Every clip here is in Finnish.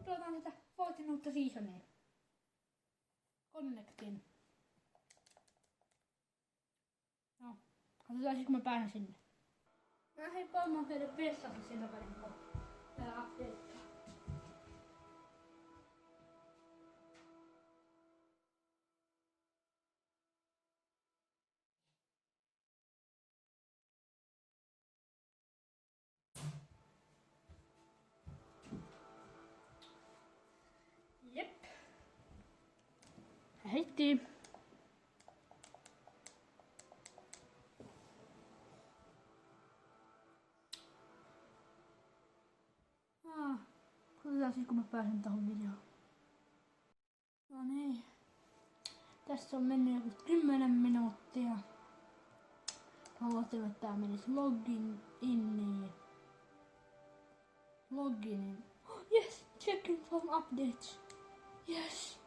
pelataan tätä Fortnite Seasonia. Connectin. No, katsotaan kun mä pääsen sinne. Mä lähdin varmaan tehdä vessassa sillä välillä. Täällä updatea. Jep. Heitti. Katsotaan siis kun mä pääsen tohon videoon. No niin. Tässä on mennyt joku 10 minuuttia. Haluaisin, että tää menisi login. Yes! Checking from updates. Yes!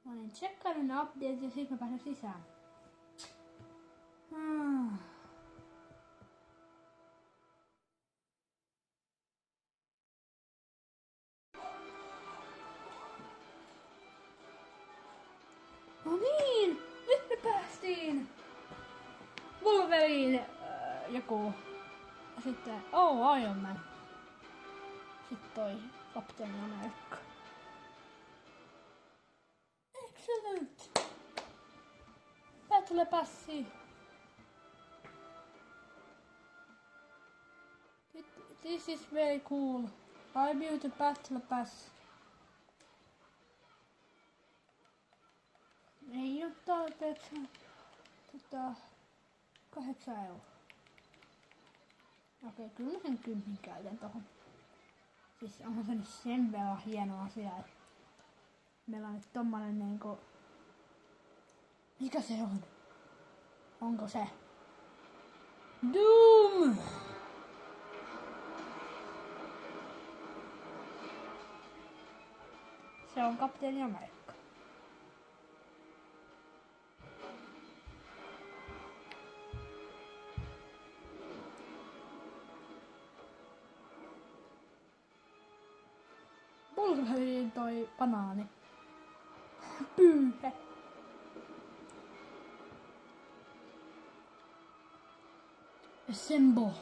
Mä olin tsekkaillut ne updates ja sit mä pääsen sisään. No niin! Nyt me päästiin! Wolverine joku. Sitten Iron Man. Sitten toi Captain America. Excellent! Battle Passi. This is very cool. I built a Battle Pass. Ei oo tarpeeksi. 8 €. Okei, kyllä mä sen 10 käytän tohon. Siis onhan se nyt sen verran hieno asia, että meillä on nyt tommonen niinku... Mikä se on? Onko se? Doom! Se on Kapteeni Amerikka. Wolverine toi banaani. Pyyhe. Assemble.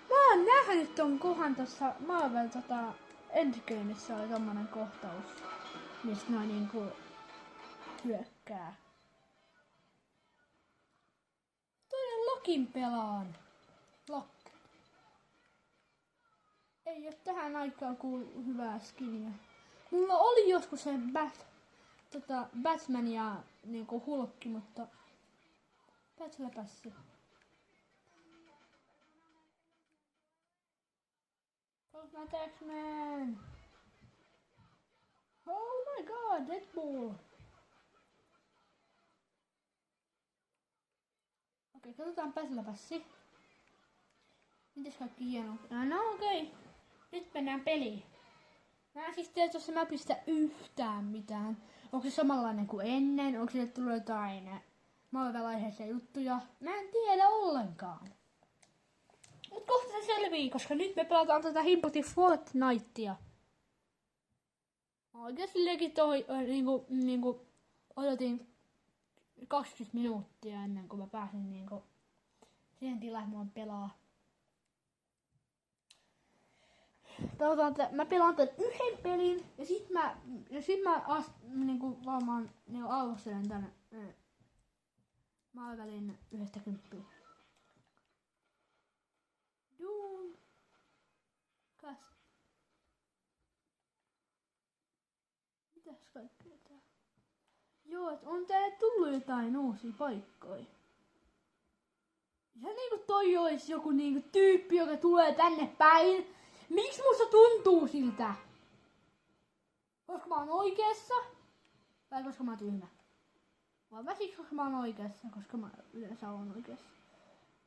Mä oon nähnyt ton kohan tossa Marvel Endgameissa oli tommonen kohtaus, missä noin niinku hyökkää. Toinen Lokin pelaan. Lock. Ei oo tähän aikaan kuulu hyvää skiniä. Mulla oli joskus se Batman ja niinku Hulkki, mutta Battle Passi. Fortnite X-Men! Oh my god, Deadpool! Okei, katsotaan Battle Passi. Mites kaikki hienoa? No okei. Nyt mennään peliin. Mä en siis tiedä tossa mapista yhtään mitään. Onko se samanlainen kuin ennen? Onko sille tullut jotain Marvel-aiheisia juttuja? Mä en tiedä ollenkaan. Mut kohta se selvii, koska nyt me pelataan tätä himputin Fortnitea. Oikein silleenkin niinku odotin 20 minuuttia ennen kuin mä pääsin niinku siihen tilaan, että mä voin pelaa. Mä pelaan tän yhden pelin ja sit mä niinku varmaan niinku arvostelen tän Marvelin 1/10. Doom. Kas. Mitäs kaikkea tää? Joo, et on tää tullut jotain uusia paikkoja. Ja niinku toi ois joku niinku tyyppi, joka tulee tänne päin. Miksi musta tuntuu siltä? Koska mä oon oikeassa? Vai koska mä oon tyhmä? Vai mä siksi, koska mä oon oikeassa? Koska mä yleensä oon oikeassa.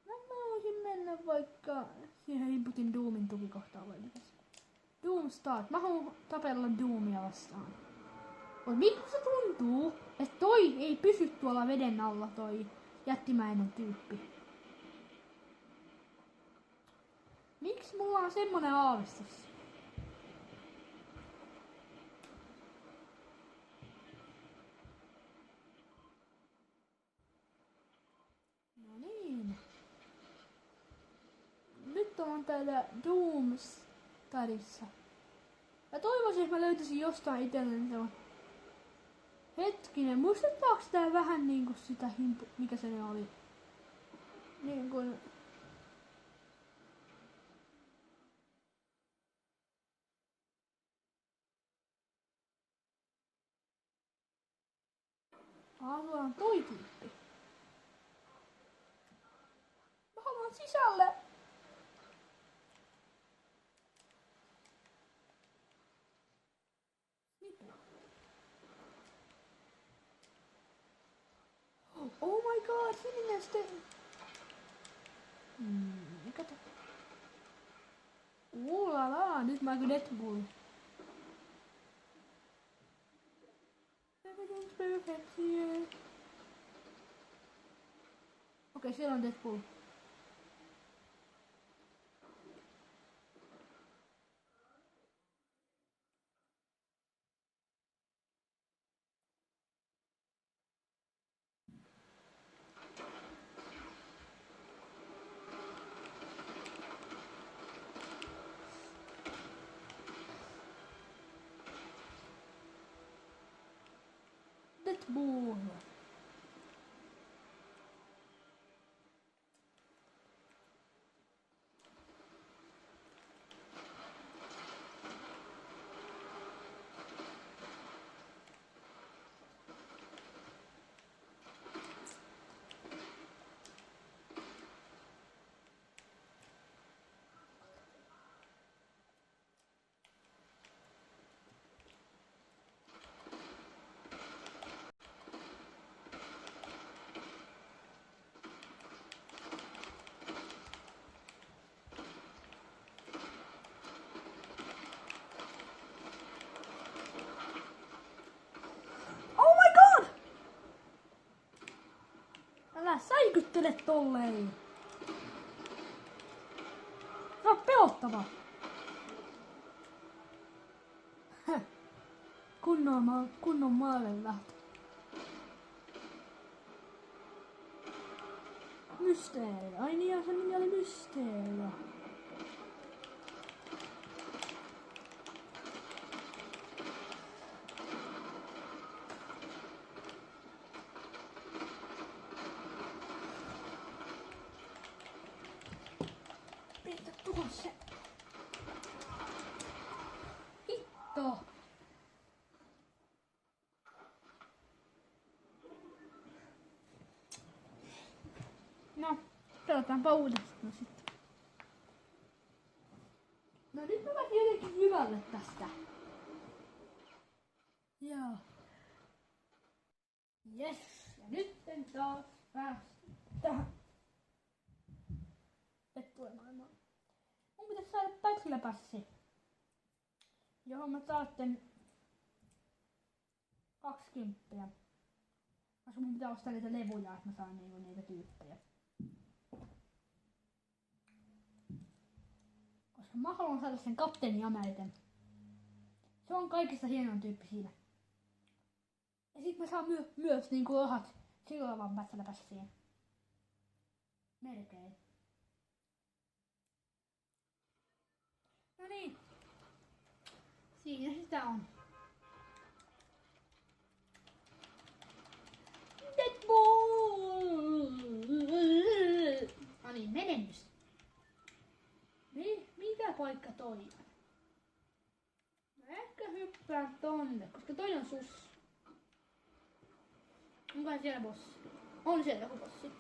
No mä voisin mennä vaikka siihen inputin Doomin tukikohtaan vai mitäs? Doom start. Mä haluan tapella Doomia vastaan. Mut miksi musta tuntuu, että toi ei pysy tuolla veden alla toi jättimäinen tyyppi? mulla on semmonen aavistus. No niin. Nyt on täällä Doomstarissa. Mä toivoisin, että mä löytäisin jostain itselleni se on. Hetkinen, muistuttaako tää vähän niinku sitä mikä se oli? Niin kuin... Tuolla on toi tyyppi. Mä haluan sisälle! Mitä? Oh my god, sininen sitten... Mikä tää? Uulala, nyt mä kyllä Deadpool. Everything's perfect here. Okei, siellä on Deadpool. Deadpool. Älä säikyttele tolleen! Sä oot pelottava! Kunnon maalle lähtö. Mysteeri. Ai niin, ja sen nimi oli Mysteeri. Pistä tuohon se. Hitto. No, pelotaanpa uudestaan sitten. No nyt mä pääsin jotenkin hyvälle tästä. Joo. Yes, ja nyt taas päästä tähän Deadpool-maailmaan. Mun pitäis saada Battle-passi, johon mä saatten 20. Koska mun pitää ostaa niitä levuja, että mä saan niitä tyyppejä. Koska mä haluan saada sen Kapteeni Amerikan. Se on kaikista hienoin tyyppi siinä. Ja sit mä saan myös niinku rahat seuraavan Battle-passiin. Melkein. No niin. Siinä sitä on. Deadpool! No niin, menennys. Mikä paikka toi on? Mä ehkä hyppään tonne, koska toi on sus. Onkohan siellä bossi? On siellä joku bossi.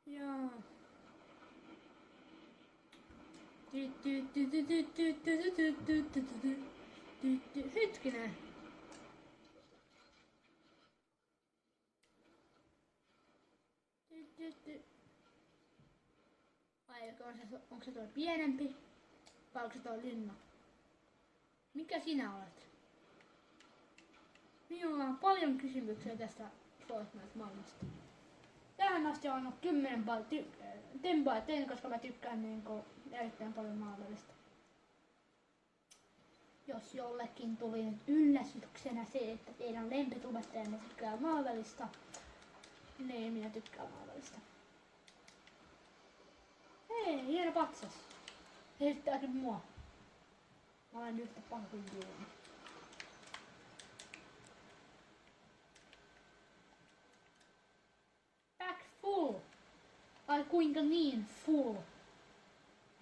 Jaa. Hetkinen. Vai onko se tuo pienempi? Vai onko se tuo linna? Mikä sinä olet? Minulla on paljon kysymyksiä tästä Fortnite-maailmasta. Tähän tähän asti on ollut 10 tempoja tein, koska mä tykkään niinku erittäin paljon Marvelista. Jos jollekin tuli nyt yllätyksenä se, että teidän lempitubettajanne tykkää Marvelista, niin minä tykkään Marvelista. Hei, hieno patsas. Heittääkin mua. Mä olen yhtä paha kuin Joona. Back full. Ai kuinka niin full?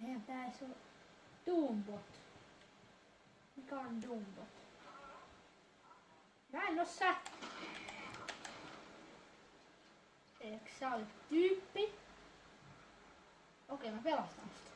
Eihän tässä ole Doombot. Mikä on Doombot? Mä en oo sä. Eikö sä olet tyyppi? Okei, mä pelastan sitä.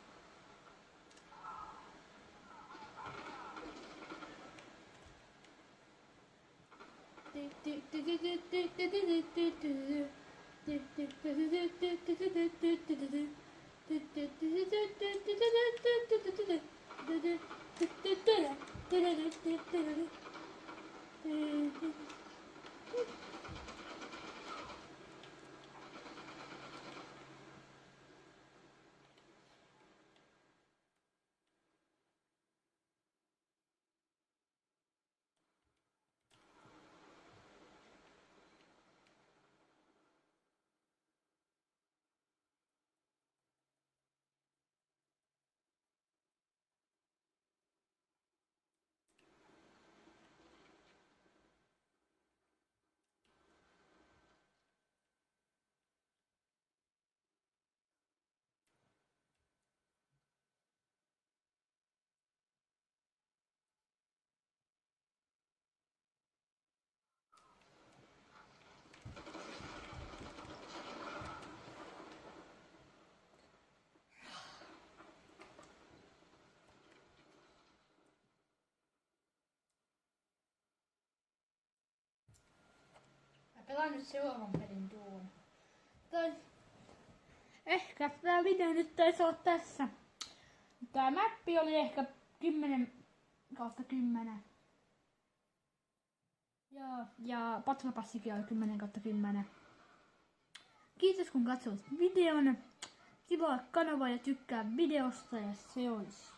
Pelaan nyt seuraavan pelin tuon. Ehkä tää video nyt taisi olla tässä. Tää mappi oli ehkä 10/10. Ja patsapassikin oli 10/10. Kiitos kun katsoit videon. Tilaa kanavaa ja tykkää videosta ja se olisi